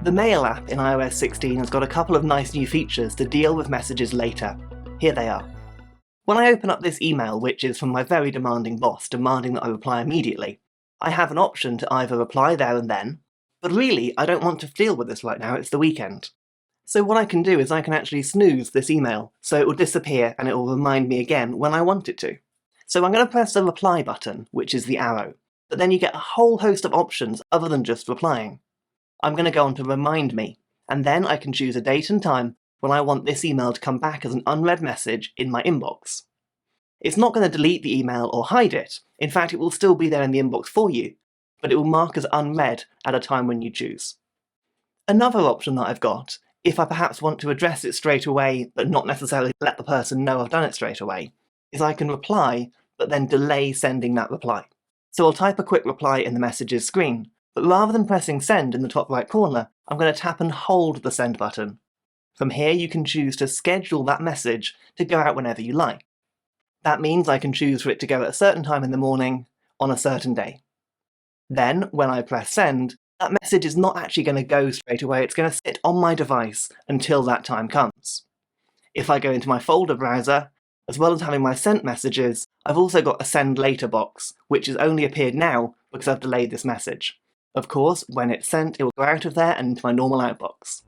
The Mail app in iOS 16 has got a couple of nice new features to deal with messages later. Here they are. When I open up this email, which is from my very demanding boss demanding that I reply immediately, I have an option to either reply there and then, but really I don't want to deal with this right now, it's the weekend. So what I can do is I can actually snooze this email, so it will disappear and it will remind me again when I want it to. So I'm going to press the reply button, which is the arrow, but then you get a whole host of options other than just replying. I'm going to go on to remind me, and then I can choose a date and time when I want this email to come back as an unread message in my inbox. It's not going to delete the email or hide it. In fact, it will still be there in the inbox for you, but it will mark as unread at a time when you choose. Another option that I've got, if I perhaps want to address it straight away, but not necessarily let the person know I've done it straight away, is I can reply, but then delay sending that reply. So I'll type a quick reply in the messages screen, but rather than pressing send in the top right corner, I'm going to tap and hold the send button. From here you can choose to schedule that message to go out whenever you like. That means I can choose for it to go at a certain time in the morning, on a certain day. Then, when I press send, that message is not actually going to go straight away, it's going to sit on my device until that time comes. If I go into my folder browser, as well as having my sent messages, I've also got a send later box, which has only appeared now because I've delayed this message. Of course, when it's sent, it will go out of there and into my normal outbox.